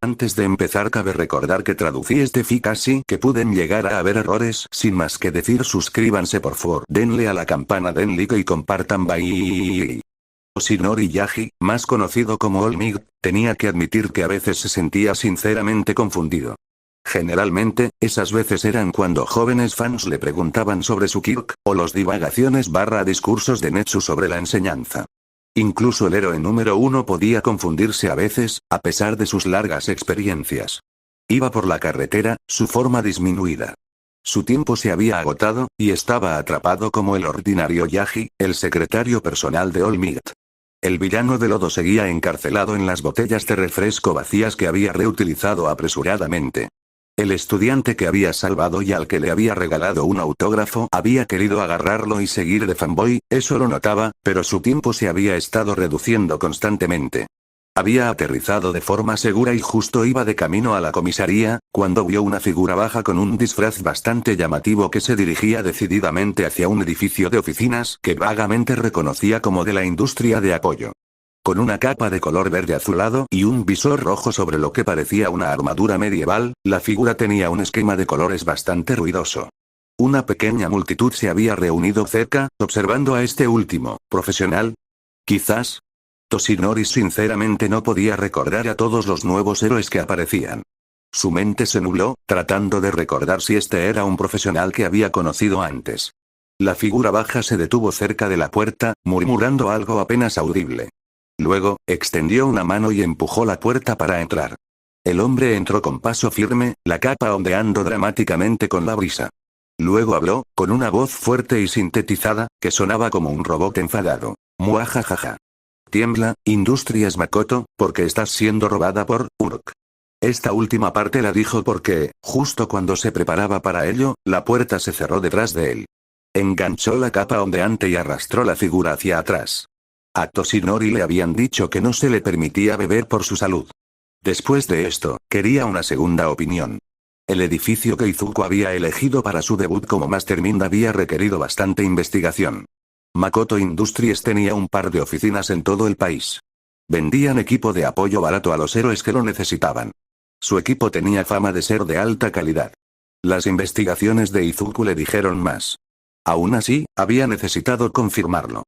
Antes de empezar cabe recordar que traducí este fic así que pueden llegar a haber errores. Sin más que decir, suscríbanse por favor, denle a la campana, den like y compartan. Bye. Toshinori Yagi, más conocido como All Might, tenía que admitir que a veces se sentía sinceramente confundido. Generalmente, esas veces eran cuando jóvenes fans le preguntaban sobre su Kirk, o los divagaciones / discursos de Netsu sobre la enseñanza. Incluso el héroe número 1 podía confundirse a veces, a pesar de sus largas experiencias. Iba por la carretera, su forma disminuida. Su tiempo se había agotado, y estaba atrapado como el ordinario Yagi, el secretario personal de All Might. El villano de lodo seguía encarcelado en las botellas de refresco vacías que había reutilizado apresuradamente. El estudiante que había salvado y al que le había regalado un autógrafo había querido agarrarlo y seguir de fanboy, eso lo notaba, pero su tiempo se había estado reduciendo constantemente. Había aterrizado de forma segura y justo iba de camino a la comisaría, cuando vio una figura baja con un disfraz bastante llamativo que se dirigía decididamente hacia un edificio de oficinas que vagamente reconocía como de la industria de apoyo. Con una capa de color verde azulado y un visor rojo sobre lo que parecía una armadura medieval, la figura tenía un esquema de colores bastante ruidoso. Una pequeña multitud se había reunido cerca, observando a este último, profesional. Quizás. Toshinori sinceramente no podía recordar a todos los nuevos héroes que aparecían. Su mente se nubló, tratando de recordar si este era un profesional que había conocido antes. La figura baja se detuvo cerca de la puerta, murmurando algo apenas audible. Luego, extendió una mano y empujó la puerta para entrar. El hombre entró con paso firme, la capa ondeando dramáticamente con la brisa. Luego habló, con una voz fuerte y sintetizada, que sonaba como un robot enfadado. Muajajaja. Tiembla, Industrias Makoto, porque estás siendo robada por Urk. Esta última parte la dijo porque, justo cuando se preparaba para ello, la puerta se cerró detrás de él. Enganchó la capa ondeante y arrastró la figura hacia atrás. A Toshinori le habían dicho que no se le permitía beber por su salud. Después de esto, quería una segunda opinión. El edificio que Izuku había elegido para su debut como Mastermind había requerido bastante investigación. Makoto Industries tenía un par de oficinas en todo el país. Vendían equipo de apoyo barato a los héroes que lo necesitaban. Su equipo tenía fama de ser de alta calidad. Las investigaciones de Izuku le dijeron más. Aún así, había necesitado confirmarlo.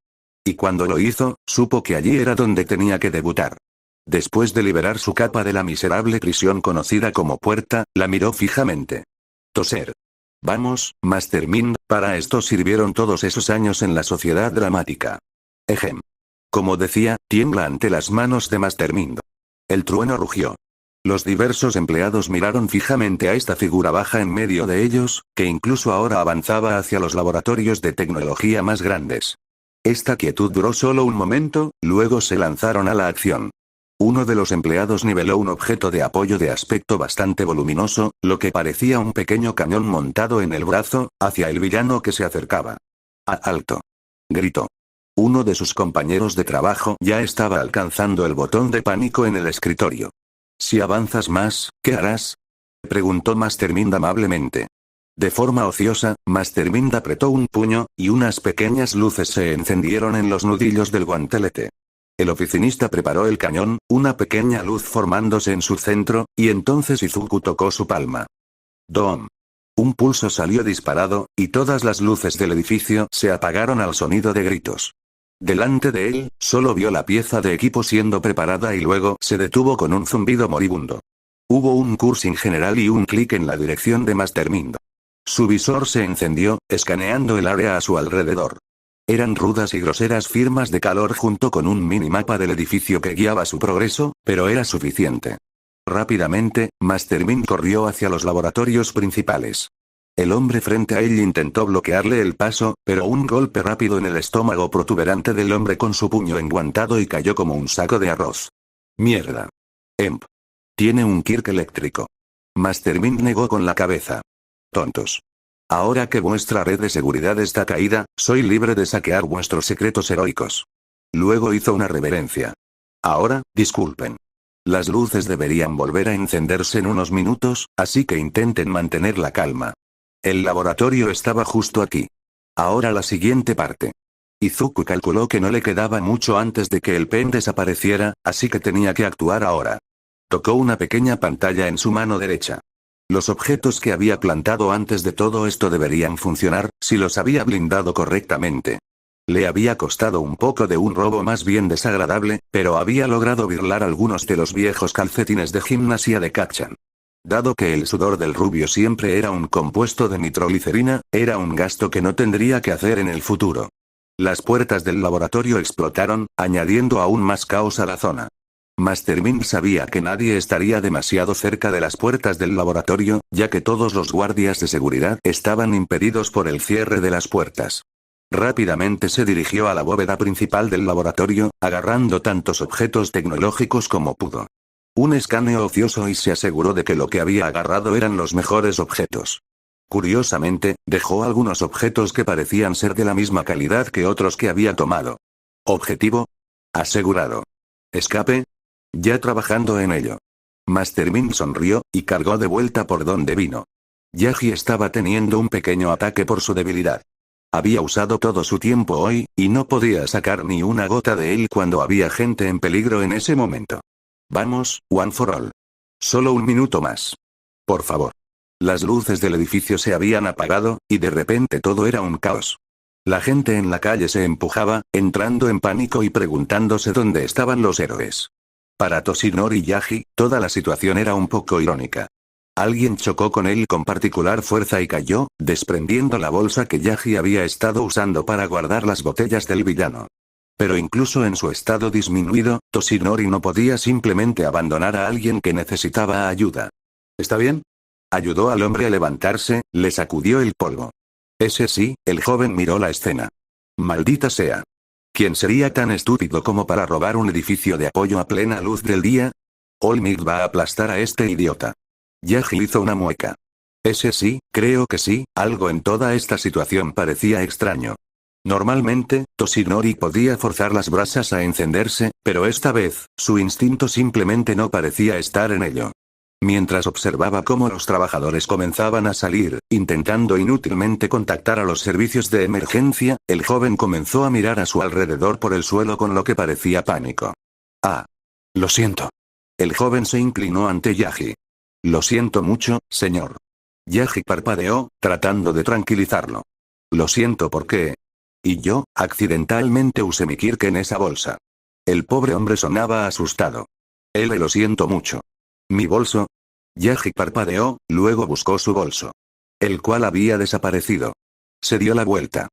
Y cuando lo hizo, supo que allí era donde tenía que debutar. Después de liberar su capa de la miserable prisión conocida como puerta, la miró fijamente. Toser. Vamos, Mastermind, para esto sirvieron todos esos años en la sociedad dramática. Ejem. Como decía, tiembla ante las manos de Mastermind. El trueno rugió. Los diversos empleados miraron fijamente a esta figura baja en medio de ellos, que incluso ahora avanzaba hacia los laboratorios de tecnología más grandes. Esta quietud duró solo un momento, luego se lanzaron a la acción. Uno de los empleados niveló un objeto de apoyo de aspecto bastante voluminoso, lo que parecía un pequeño cañón montado en el brazo, hacia el villano que se acercaba. ¡Alto! Gritó. Uno de sus compañeros de trabajo ya estaba alcanzando el botón de pánico en el escritorio. Si avanzas más, ¿qué harás? Preguntó Mastermind amablemente. De forma ociosa, Mastermind apretó un puño, y unas pequeñas luces se encendieron en los nudillos del guantelete. El oficinista preparó el cañón, una pequeña luz formándose en su centro, y entonces Izuku tocó su palma. ¡Dom! Un pulso salió disparado, y todas las luces del edificio se apagaron al sonido de gritos. Delante de él, solo vio la pieza de equipo siendo preparada y luego se detuvo con un zumbido moribundo. Hubo un cursing general y un clic en la dirección de Mastermind. Su visor se encendió, escaneando el área a su alrededor. Eran rudas y groseras firmas de calor junto con un minimapa del edificio que guiaba su progreso, pero era suficiente. Rápidamente, Mastermind corrió hacia los laboratorios principales. El hombre frente a él intentó bloquearle el paso, pero un golpe rápido en el estómago protuberante del hombre con su puño enguantado y cayó como un saco de arroz. ¡Mierda! Emp. Tiene un Kirk eléctrico. Mastermind negó con la cabeza. Tontos. Ahora que vuestra red de seguridad está caída, soy libre de saquear vuestros secretos heroicos. Luego hizo una reverencia. Ahora, disculpen. Las luces deberían volver a encenderse en unos minutos, así que intenten mantener la calma. El laboratorio estaba justo aquí. Ahora la siguiente parte. Izuku calculó que no le quedaba mucho antes de que el pen desapareciera, así que tenía que actuar ahora. Tocó una pequeña pantalla en su mano derecha. Los objetos que había plantado antes de todo esto deberían funcionar, si los había blindado correctamente. Le había costado un poco de un robo más bien desagradable, pero había logrado birlar algunos de los viejos calcetines de gimnasia de Katchan. Dado que el sudor del rubio siempre era un compuesto de nitroglicerina, era un gasto que no tendría que hacer en el futuro. Las puertas del laboratorio explotaron, añadiendo aún más caos a la zona. Master Mind sabía que nadie estaría demasiado cerca de las puertas del laboratorio, ya que todos los guardias de seguridad estaban impedidos por el cierre de las puertas. Rápidamente se dirigió a la bóveda principal del laboratorio, agarrando tantos objetos tecnológicos como pudo. Un escaneo ocioso y se aseguró de que lo que había agarrado eran los mejores objetos. Curiosamente, dejó algunos objetos que parecían ser de la misma calidad que otros que había tomado. Objetivo asegurado. Escape. Ya trabajando en ello. Master Mind sonrió, y cargó de vuelta por donde vino. Yaji estaba teniendo un pequeño ataque por su debilidad. Había usado todo su tiempo hoy, y no podía sacar ni una gota de él cuando había gente en peligro en ese momento. Vamos, one for all. Solo un minuto más. Por favor. Las luces del edificio se habían apagado, y de repente todo era un caos. La gente en la calle se empujaba, entrando en pánico y preguntándose dónde estaban los héroes. Para Toshinori Yaji, toda la situación era un poco irónica. Alguien chocó con él con particular fuerza y cayó, desprendiendo la bolsa que Yaji había estado usando para guardar las botellas del villano. Pero incluso en su estado disminuido, Toshinori no podía simplemente abandonar a alguien que necesitaba ayuda. ¿Está bien? Ayudó al hombre a levantarse, le sacudió el polvo. Ese sí, el joven miró la escena. Maldita sea. ¿Quién sería tan estúpido como para robar un edificio de apoyo a plena luz del día? All Might va a aplastar a este idiota. Yaji hizo una mueca. Ese sí, creo que sí, algo en toda esta situación parecía extraño. Normalmente, Toshinori podía forzar las brasas a encenderse, pero esta vez, su instinto simplemente no parecía estar en ello. Mientras observaba cómo los trabajadores comenzaban a salir, intentando inútilmente contactar a los servicios de emergencia, el joven comenzó a mirar a su alrededor por el suelo con lo que parecía pánico. Ah. Lo siento. El joven se inclinó ante Yaji. Lo siento mucho, señor. Yaji parpadeó, tratando de tranquilizarlo. Lo siento porque... Y yo, accidentalmente usé mi kirk en esa bolsa. El pobre hombre sonaba asustado. Lo siento mucho. ¿Mi bolso? Yaji parpadeó, luego buscó su bolso. El cual había desaparecido. Se dio la vuelta.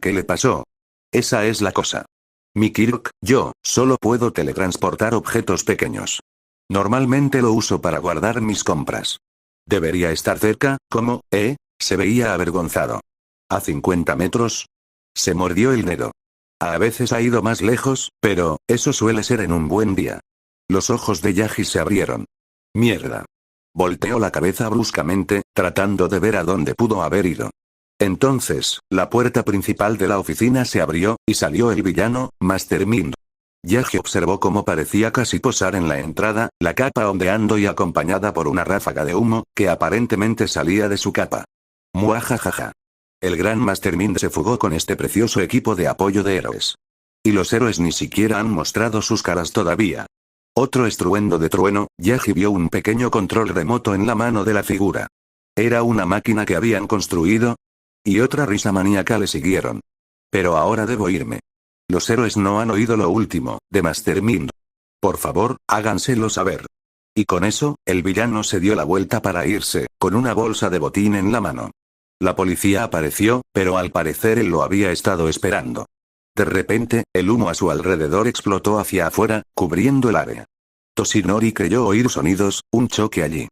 ¿Qué le pasó? Esa es la cosa. Mi kirk, yo, solo puedo teletransportar objetos pequeños. Normalmente lo uso para guardar mis compras. Debería estar cerca, ¿cómo? Se veía avergonzado. ¿A 50 metros? Se mordió el dedo. A veces ha ido más lejos, pero, eso suele ser en un buen día. Los ojos de Yaji se abrieron. Mierda. Volteó la cabeza bruscamente, tratando de ver a dónde pudo haber ido. Entonces, la puerta principal de la oficina se abrió, y salió el villano, Master Mind. Yaji observó cómo parecía casi posar en la entrada, la capa ondeando y acompañada por una ráfaga de humo, que aparentemente salía de su capa. Muajajaja. El gran Master Mind se fugó con este precioso equipo de apoyo de héroes. Y los héroes ni siquiera han mostrado sus caras todavía. Otro estruendo de trueno, Yaji vio un pequeño control remoto en la mano de la figura. ¿Era una máquina que habían construido? Y otra risa maníaca le siguieron. Pero ahora debo irme. Los héroes no han oído lo último, de Master Mind. Por favor, háganselo saber. Y con eso, el villano se dio la vuelta para irse, con una bolsa de botín en la mano. La policía apareció, pero al parecer él lo había estado esperando. De repente, el humo a su alrededor explotó hacia afuera, cubriendo el área. Toshinori creyó oír sonidos, un choque allí.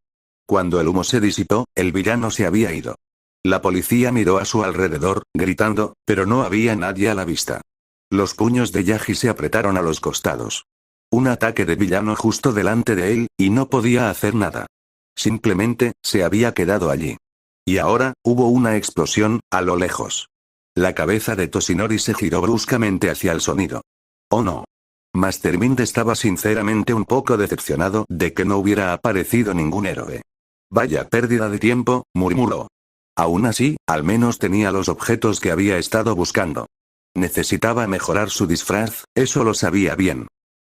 Cuando el humo se disipó, el villano se había ido. La policía miró a su alrededor, gritando, pero no había nadie a la vista. Los puños de Yaji se apretaron a los costados. Un ataque de villano justo delante de él, y no podía hacer nada. Simplemente, se había quedado allí. Y ahora, hubo una explosión, a lo lejos. La cabeza de Toshinori se giró bruscamente hacia el sonido. Oh no. Master Mind estaba sinceramente un poco decepcionado de que no hubiera aparecido ningún héroe. Vaya pérdida de tiempo, murmuró. Aún así, al menos tenía los objetos que había estado buscando. Necesitaba mejorar su disfraz, eso lo sabía bien.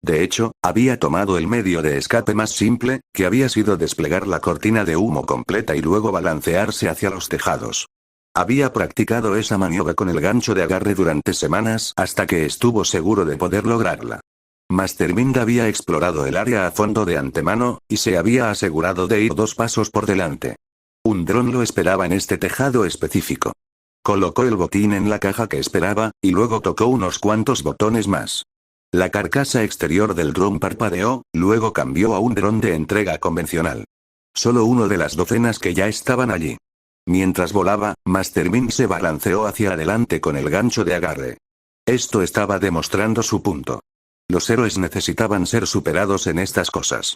De hecho, había tomado el medio de escape más simple, que había sido desplegar la cortina de humo completa y luego balancearse hacia los tejados. Había practicado esa maniobra con el gancho de agarre durante semanas hasta que estuvo seguro de poder lograrla. Mastermind había explorado el área a fondo de antemano, y se había asegurado de ir 2 pasos por delante. Un dron lo esperaba en este tejado específico. Colocó el botín en la caja que esperaba, y luego tocó unos cuantos botones más. La carcasa exterior del dron parpadeó, luego cambió a un dron de entrega convencional. Solo uno de las docenas que ya estaban allí. Mientras volaba, Mastermind se balanceó hacia adelante con el gancho de agarre. Esto estaba demostrando su punto. Los héroes necesitaban ser superados en estas cosas.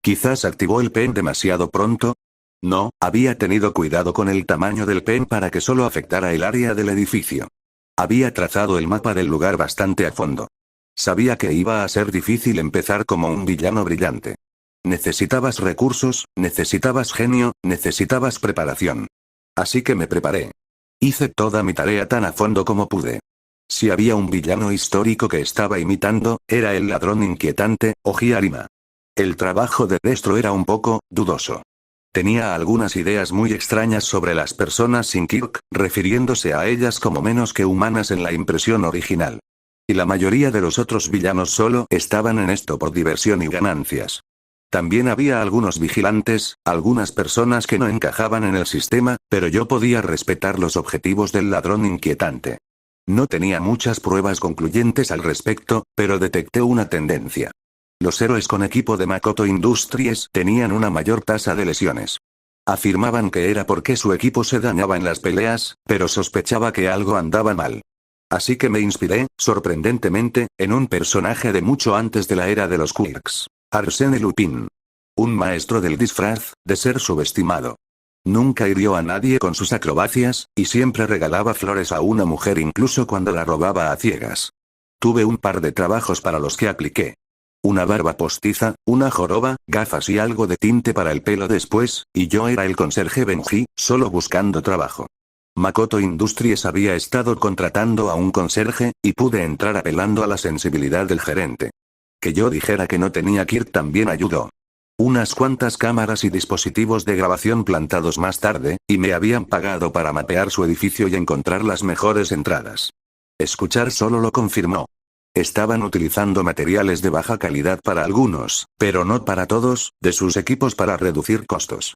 Quizás activó el pen demasiado pronto. No, había tenido cuidado con el tamaño del pen para que solo afectara el área del edificio. Había trazado el mapa del lugar bastante a fondo. Sabía que iba a ser difícil empezar como un villano brillante. Necesitabas recursos, necesitabas genio, necesitabas preparación. Así que me preparé. Hice toda mi tarea tan a fondo como pude. Si había un villano histórico que estaba imitando, era el ladrón inquietante, Ojiarima. El trabajo de Destro era un poco dudoso. Tenía algunas ideas muy extrañas sobre las personas sin Kirk, refiriéndose a ellas como menos que humanas en la impresión original. Y la mayoría de los otros villanos solo estaban en esto por diversión y ganancias. También había algunos vigilantes, algunas personas que no encajaban en el sistema, pero yo podía respetar los objetivos del ladrón inquietante. No tenía muchas pruebas concluyentes al respecto, pero detecté una tendencia. Los héroes con equipo de Makoto Industries tenían una mayor tasa de lesiones. Afirmaban que era porque su equipo se dañaba en las peleas, pero sospechaba que algo andaba mal. Así que me inspiré, sorprendentemente, en un personaje de mucho antes de la era de los Quirks. Arsène Lupin. Un maestro del disfraz, de ser subestimado. Nunca hirió a nadie con sus acrobacias, y siempre regalaba flores a una mujer incluso cuando la robaba a ciegas. Tuve un par de trabajos para los que apliqué. Una barba postiza, una joroba, gafas y algo de tinte para el pelo después, y yo era el conserje Benji, solo buscando trabajo. Makoto Industries había estado contratando a un conserje, y pude entrar apelando a la sensibilidad del gerente. Que yo dijera que no tenía Kirk también ayudó. Unas cuantas cámaras y dispositivos de grabación plantados más tarde, y me habían pagado para mapear su edificio y encontrar las mejores entradas. Escuchar solo lo confirmó. Estaban utilizando materiales de baja calidad para algunos, pero no para todos, de sus equipos para reducir costos.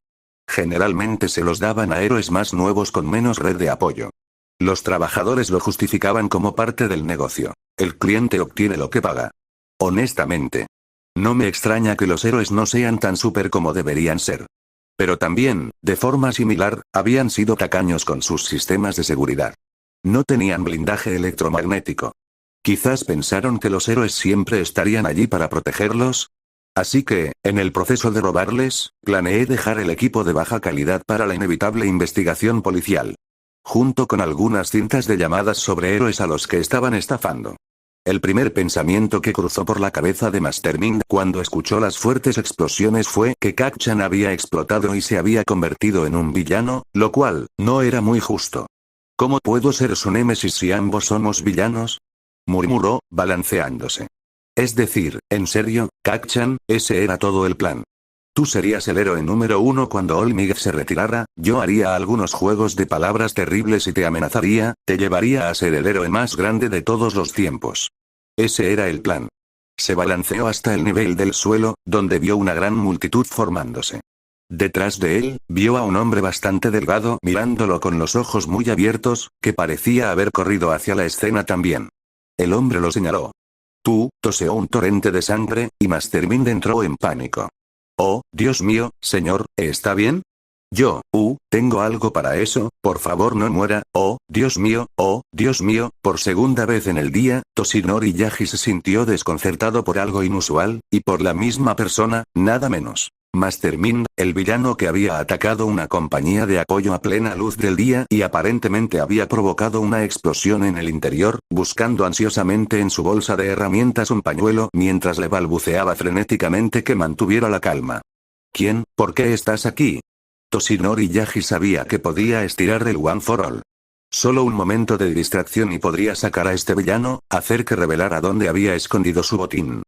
Generalmente se los daban a héroes más nuevos con menos red de apoyo. Los trabajadores lo justificaban como parte del negocio. El cliente obtiene lo que paga. Honestamente. No me extraña que los héroes no sean tan súper como deberían ser. Pero también, de forma similar, habían sido tacaños con sus sistemas de seguridad. No tenían blindaje electromagnético. Quizás pensaron que los héroes siempre estarían allí para protegerlos. Así que, en el proceso de robarles, planeé dejar el equipo de baja calidad para la inevitable investigación policial. Junto con algunas cintas de llamadas sobre héroes a los que estaban estafando. El primer pensamiento que cruzó por la cabeza de Mastermind cuando escuchó las fuertes explosiones fue que Kacchan había explotado y se había convertido en un villano, lo cual, no era muy justo. ¿Cómo puedo ser su némesis si ambos somos villanos? Murmuró, balanceándose. Es decir, en serio, Kacchan, ese era todo el plan. Tú serías el héroe número 1 cuando Olmig se retirara, yo haría algunos juegos de palabras terribles y te amenazaría, te llevaría a ser el héroe más grande de todos los tiempos. Ese era el plan. Se balanceó hasta el nivel del suelo, donde vio una gran multitud formándose. Detrás de él, vio a un hombre bastante delgado mirándolo con los ojos muy abiertos, que parecía haber corrido hacia la escena también. El hombre lo señaló. Tú, toseó un torrente de sangre, y Mastermind entró en pánico. Oh, Dios mío, señor, ¿está bien? Yo, tengo algo para eso, por favor no muera, oh, Dios mío, por segunda vez en el día, Toshinori Yagi se sintió desconcertado por algo inusual, y por la misma persona, nada menos. Mastermind, el villano que había atacado una compañía de apoyo a plena luz del día y aparentemente había provocado una explosión en el interior, buscando ansiosamente en su bolsa de herramientas un pañuelo mientras le balbuceaba frenéticamente que mantuviera la calma. ¿Quién? ¿Por qué estás aquí? Toshinori Yagi sabía que podía estirar el One for All. Solo un momento de distracción y podría sacar a este villano, hacer que revelara dónde había escondido su botín.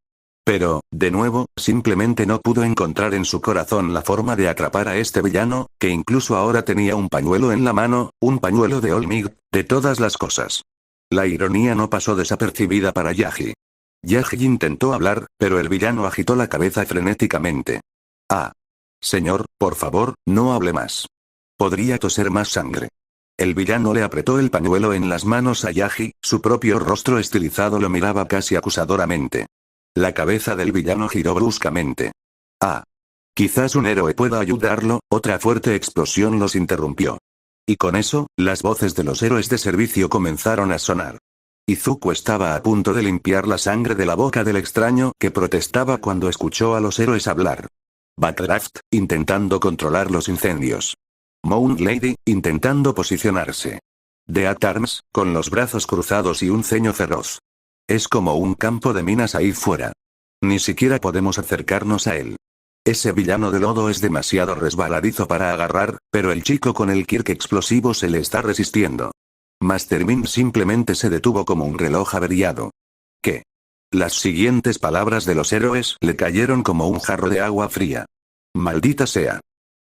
Pero, de nuevo, simplemente no pudo encontrar en su corazón la forma de atrapar a este villano, que incluso ahora tenía un pañuelo en la mano, un pañuelo de Olmig, de todas las cosas. La ironía no pasó desapercibida para Yaji. Yaji intentó hablar, pero el villano agitó la cabeza frenéticamente. Ah. Señor, por favor, no hable más. Podría toser más sangre. El villano le apretó el pañuelo en las manos a Yaji, su propio rostro estilizado lo miraba casi acusadoramente. La cabeza del villano giró bruscamente. Ah. Quizás un héroe pueda ayudarlo, otra fuerte explosión los interrumpió. Y con eso, las voces de los héroes de servicio comenzaron a sonar. Izuku estaba a punto de limpiar la sangre de la boca del extraño que protestaba cuando escuchó a los héroes hablar. Backdraft, intentando controlar los incendios. Moon Lady, intentando posicionarse. Death Arms, con los brazos cruzados y un ceño feroz. Es como un campo de minas ahí fuera. Ni siquiera podemos acercarnos a él. Ese villano de lodo es demasiado resbaladizo para agarrar, pero el chico con el Kirk explosivo se le está resistiendo. Master Mind simplemente se detuvo como un reloj averiado. ¿Qué? Las siguientes palabras de los héroes le cayeron como un jarro de agua fría. Maldita sea.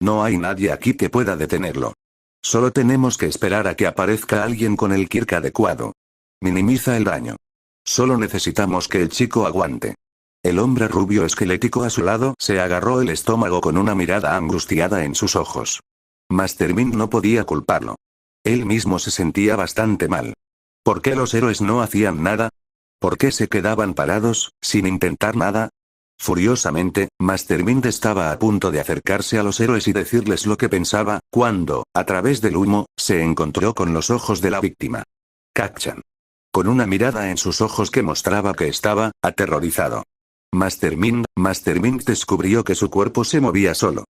No hay nadie aquí que pueda detenerlo. Solo tenemos que esperar a que aparezca alguien con el Kirk adecuado. Minimiza el daño. Solo necesitamos que el chico aguante. El hombre rubio esquelético a su lado se agarró el estómago con una mirada angustiada en sus ojos. Master Mind no podía culparlo. Él mismo se sentía bastante mal. ¿Por qué los héroes no hacían nada? ¿Por qué se quedaban parados, sin intentar nada? Furiosamente, Master Mind estaba a punto de acercarse a los héroes y decirles lo que pensaba, cuando, a través del humo, se encontró con los ojos de la víctima. Kacchan. Con una mirada en sus ojos que mostraba que estaba aterrorizado. Master Mind descubrió que su cuerpo se movía solo.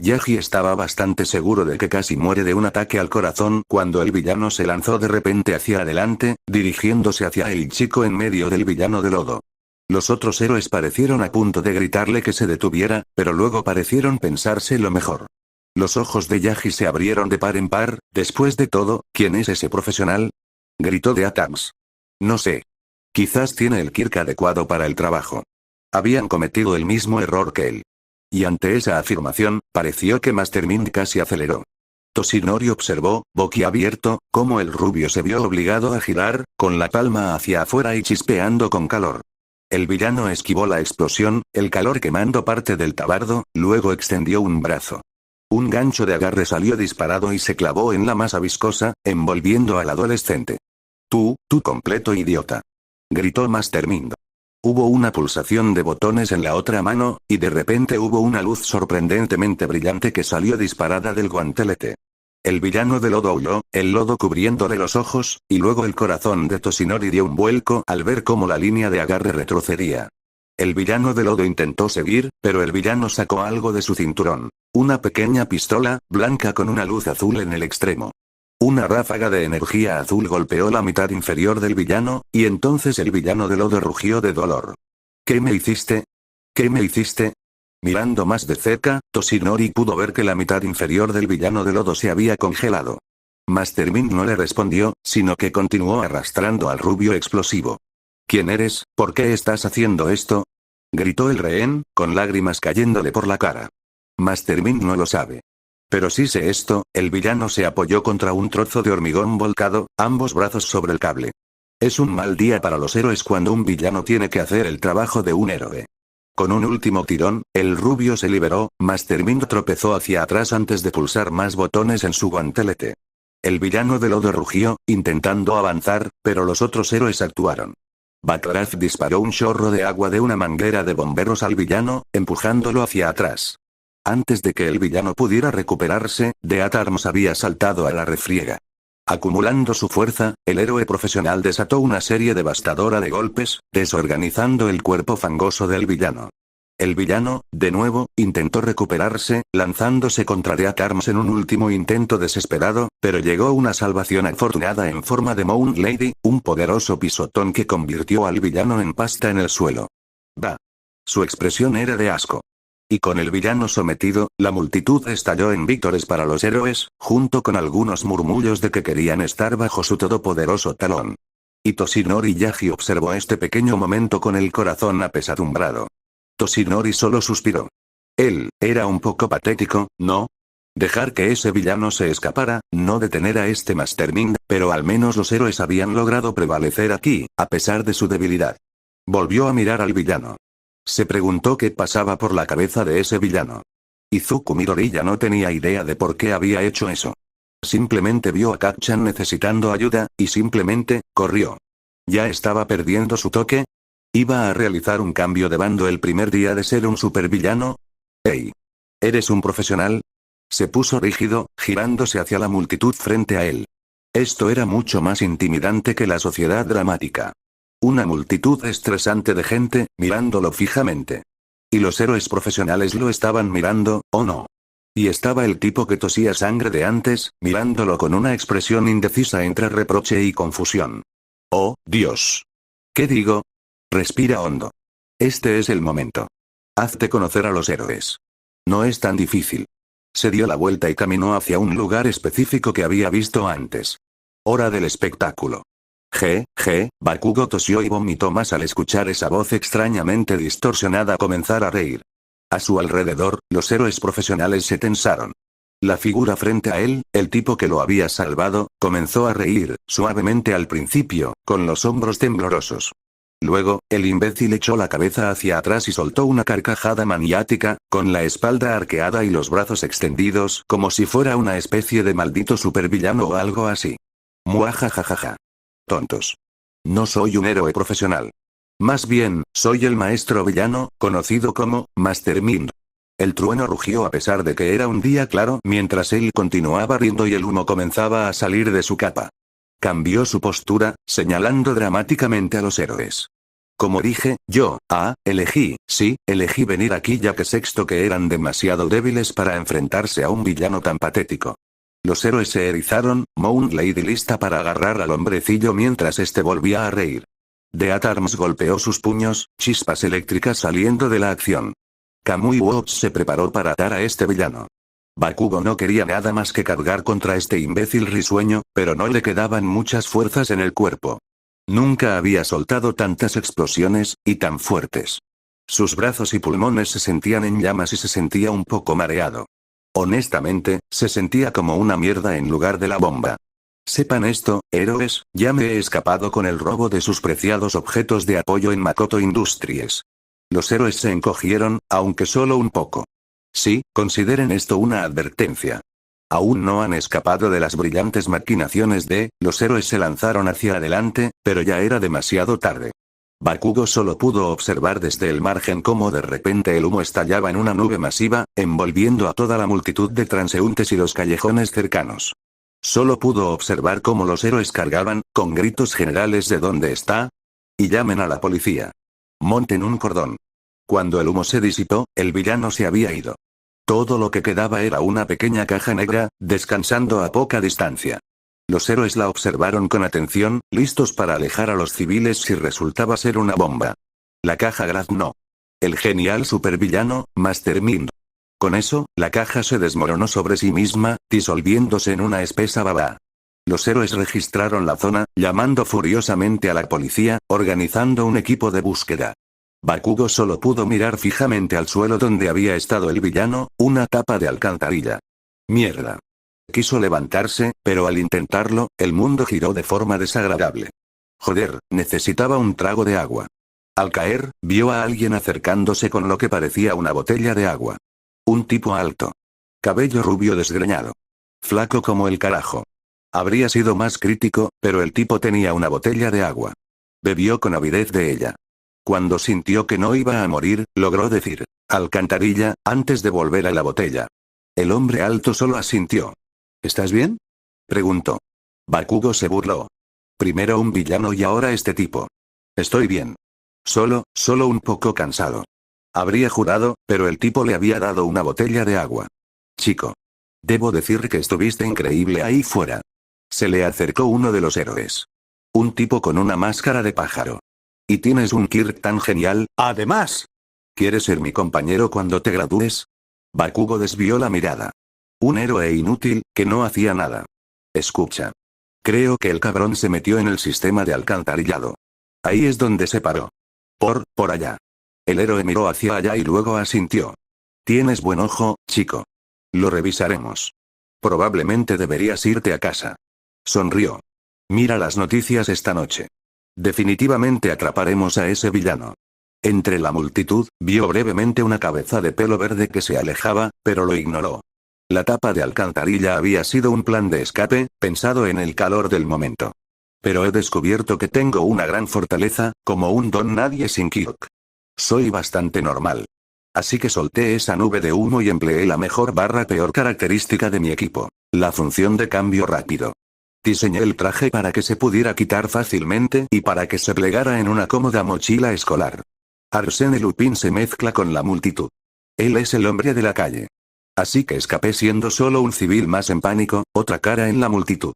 Yaji estaba bastante seguro de que casi muere de un ataque al corazón cuando el villano se lanzó de repente hacia adelante, dirigiéndose hacia el chico en medio del villano de lodo. Los otros héroes parecieron a punto de gritarle que se detuviera, pero luego parecieron pensarse lo mejor. Los ojos de Yaji se abrieron de par en par. Después de todo, ¿quién es ese profesional? Gritó de Atams. No sé. Quizás tiene el Kirk adecuado para el trabajo. Habían cometido el mismo error que él. Y ante esa afirmación, pareció que Master Mind casi aceleró. Toshinori observó, boquiabierto, cómo el rubio se vio obligado a girar, con la palma hacia afuera y chispeando con calor. El villano esquivó la explosión, el calor quemando parte del tabardo, luego extendió un brazo. Un gancho de agarre salió disparado y se clavó en la masa viscosa, envolviendo al adolescente. Tú completo idiota. Gritó Master Mind. Hubo una pulsación de botones en la otra mano, y de repente hubo una luz sorprendentemente brillante que salió disparada del guantelete. El villano de lodo huyó, el lodo cubriéndole los ojos, y luego el corazón de Toshinori dio un vuelco al ver cómo la línea de agarre retrocedía. El villano de lodo intentó seguir, pero el villano sacó algo de su cinturón. Una pequeña pistola, blanca con una luz azul en el extremo. Una ráfaga de energía azul golpeó la mitad inferior del villano, y entonces el villano de lodo rugió de dolor. ¿Qué me hiciste? ¿Qué me hiciste? Mirando más de cerca, Toshinori pudo ver que la mitad inferior del villano de lodo se había congelado. Master Mind no le respondió, sino que continuó arrastrando al rubio explosivo. ¿Quién eres? ¿Por qué estás haciendo esto? Gritó el rehén, con lágrimas cayéndole por la cara. Master Mind no lo sabe. Pero sí sé esto, el villano se apoyó contra un trozo de hormigón volcado, ambos brazos sobre el cable. Es un mal día para los héroes cuando un villano tiene que hacer el trabajo de un héroe. Con un último tirón, el rubio se liberó, Master Mind tropezó hacia atrás antes de pulsar más botones en su guantelete. El villano de lodo rugió, intentando avanzar, pero los otros héroes actuaron. Backdraft disparó un chorro de agua de una manguera de bomberos al villano, empujándolo hacia atrás. Antes de que el villano pudiera recuperarse, Death Arms había saltado a la refriega. Acumulando su fuerza, el héroe profesional desató una serie devastadora de golpes, desorganizando el cuerpo fangoso del villano. El villano, de nuevo, intentó recuperarse, lanzándose contra Death Arms en un último intento desesperado, pero llegó una salvación afortunada en forma de Moon Lady, un poderoso pisotón que convirtió al villano en pasta en el suelo. ¡Bah! Su expresión era de asco. Y con el villano sometido, la multitud estalló en vítores para los héroes, junto con algunos murmullos de que querían estar bajo su todopoderoso talón. Y Toshinori Yagi observó este pequeño momento con el corazón apesadumbrado. Toshinori solo suspiró. Él, era un poco patético, ¿no? Dejar que ese villano se escapara, no detener a este Mastermind, pero al menos los héroes habían logrado prevalecer aquí, a pesar de su debilidad. Volvió a mirar al villano. Se preguntó qué pasaba por la cabeza de ese villano. Izuku Midoriya no tenía idea de por qué había hecho eso. Simplemente vio a Kacchan necesitando ayuda, y simplemente, corrió. ¿Ya estaba perdiendo su toque? ¿Iba a realizar un cambio de bando el primer día de ser un supervillano? ¡Ey! ¿Eres un profesional? Se puso rígido, girándose hacia la multitud frente a él. Esto era mucho más intimidante que la sociedad dramática. Una multitud estresante de gente, mirándolo fijamente. Y los héroes profesionales lo estaban mirando, ¿o no? Y estaba el tipo que tosía sangre de antes, mirándolo con una expresión indecisa entre reproche y confusión. ¡Oh, Dios! ¿Qué digo? Respira hondo. Este es el momento. Hazte conocer a los héroes. No es tan difícil. Se dio la vuelta y caminó hacia un lugar específico que había visto antes. Hora del espectáculo. Bakugo tosió y vomitó más al escuchar esa voz extrañamente distorsionada comenzar a reír. A su alrededor, los héroes profesionales se tensaron. La figura frente a él, el tipo que lo había salvado, comenzó a reír, suavemente al principio, con los hombros temblorosos. Luego, el imbécil echó la cabeza hacia atrás y soltó una carcajada maniática, con la espalda arqueada y los brazos extendidos como si fuera una especie de maldito supervillano o algo así. Muajajajaja. Tontos. No soy un héroe profesional. Más bien, soy el maestro villano, conocido como Mastermind. El trueno rugió a pesar de que era un día claro mientras él continuaba riendo y el humo comenzaba a salir de su capa. Cambió su postura, señalando dramáticamente a los héroes. Como dije, elegí venir aquí ya que sexto que eran demasiado débiles para enfrentarse a un villano tan patético. Los héroes se erizaron, Moon Lady lista para agarrar al hombrecillo mientras este volvía a reír. Death Arms golpeó sus puños, chispas eléctricas saliendo de la acción. Kamui Watch se preparó para atar a este villano. Bakugo no quería nada más que cargar contra este imbécil risueño, pero no le quedaban muchas fuerzas en el cuerpo. Nunca había soltado tantas explosiones, y tan fuertes. Sus brazos y pulmones se sentían en llamas y se sentía un poco mareado. Honestamente, se sentía como una mierda en lugar de la bomba. Sepan esto, héroes, ya me he escapado con el robo de sus preciados objetos de apoyo en Makoto Industries. Los héroes se encogieron, aunque solo un poco. Sí, consideren esto una advertencia. Aún no han escapado de las brillantes maquinaciones los héroes se lanzaron hacia adelante, pero ya era demasiado tarde. Bakugo solo pudo observar desde el margen cómo de repente el humo estallaba en una nube masiva, envolviendo a toda la multitud de transeúntes y los callejones cercanos. Solo pudo observar cómo los héroes cargaban, con gritos generales de ¿dónde está? Y llamen a la policía. Monten un cordón. Cuando el humo se disipó, el villano se había ido. Todo lo que quedaba era una pequeña caja negra, descansando a poca distancia. Los héroes la observaron con atención, listos para alejar a los civiles si resultaba ser una bomba. La caja graznó. El genial supervillano, Mastermind. Con eso, la caja se desmoronó sobre sí misma, disolviéndose en una espesa baba. Los héroes registraron la zona, llamando furiosamente a la policía, organizando un equipo de búsqueda. Bakugo solo pudo mirar fijamente al suelo donde había estado el villano, una tapa de alcantarilla. Mierda. Quiso levantarse, pero al intentarlo, el mundo giró de forma desagradable. Joder, necesitaba un trago de agua. Al caer, vio a alguien acercándose con lo que parecía una botella de agua. Un tipo alto. Cabello rubio desgreñado. Flaco como el carajo. Habría sido más crítico, pero el tipo tenía una botella de agua. Bebió con avidez de ella. Cuando sintió que no iba a morir, logró decir, alcantarilla, antes de volver a la botella. El hombre alto solo asintió. ¿Estás bien? Preguntó. Bakugo se burló. Primero un villano y ahora este tipo. Estoy bien. Solo un poco cansado. Habría jurado, pero el tipo le había dado una botella de agua. Chico. Debo decir que estuviste increíble ahí fuera. Se le acercó uno de los héroes. Un tipo con una máscara de pájaro. Y tienes un Kirk tan genial, además. ¿Quieres ser mi compañero cuando te gradúes? Bakugo desvió la mirada. Un héroe inútil, que no hacía nada. Escucha. Creo que el cabrón se metió en el sistema de alcantarillado. Ahí es donde se paró. Por allá. El héroe miró hacia allá y luego asintió. Tienes buen ojo, chico. Lo revisaremos. Probablemente deberías irte a casa. Sonrió. Mira las noticias esta noche. Definitivamente atraparemos a ese villano. Entre la multitud, vio brevemente una cabeza de pelo verde que se alejaba, pero lo ignoró. La tapa de alcantarilla había sido un plan de escape, pensado en el calor del momento. Pero he descubierto que tengo una gran fortaleza, como un don nadie sin Kirk. Soy bastante normal. Así que solté esa nube de humo y empleé la mejor barra peor característica de mi equipo. La función de cambio rápido. Diseñé el traje para que se pudiera quitar fácilmente y para que se plegara en una cómoda mochila escolar. Arsène Lupin se mezcla con la multitud. Él es el hombre de la calle. Así que escapé siendo solo un civil más en pánico, otra cara en la multitud.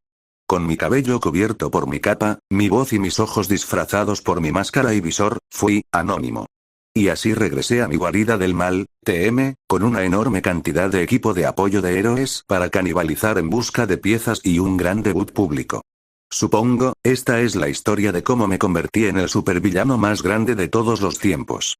Con mi cabello cubierto por mi capa, mi voz y mis ojos disfrazados por mi máscara y visor, fui anónimo. Y así regresé a mi guarida del mal, TM, con una enorme cantidad de equipo de apoyo de héroes para canibalizar en busca de piezas y un gran debut público. Supongo, esta es la historia de cómo me convertí en el supervillano más grande de todos los tiempos.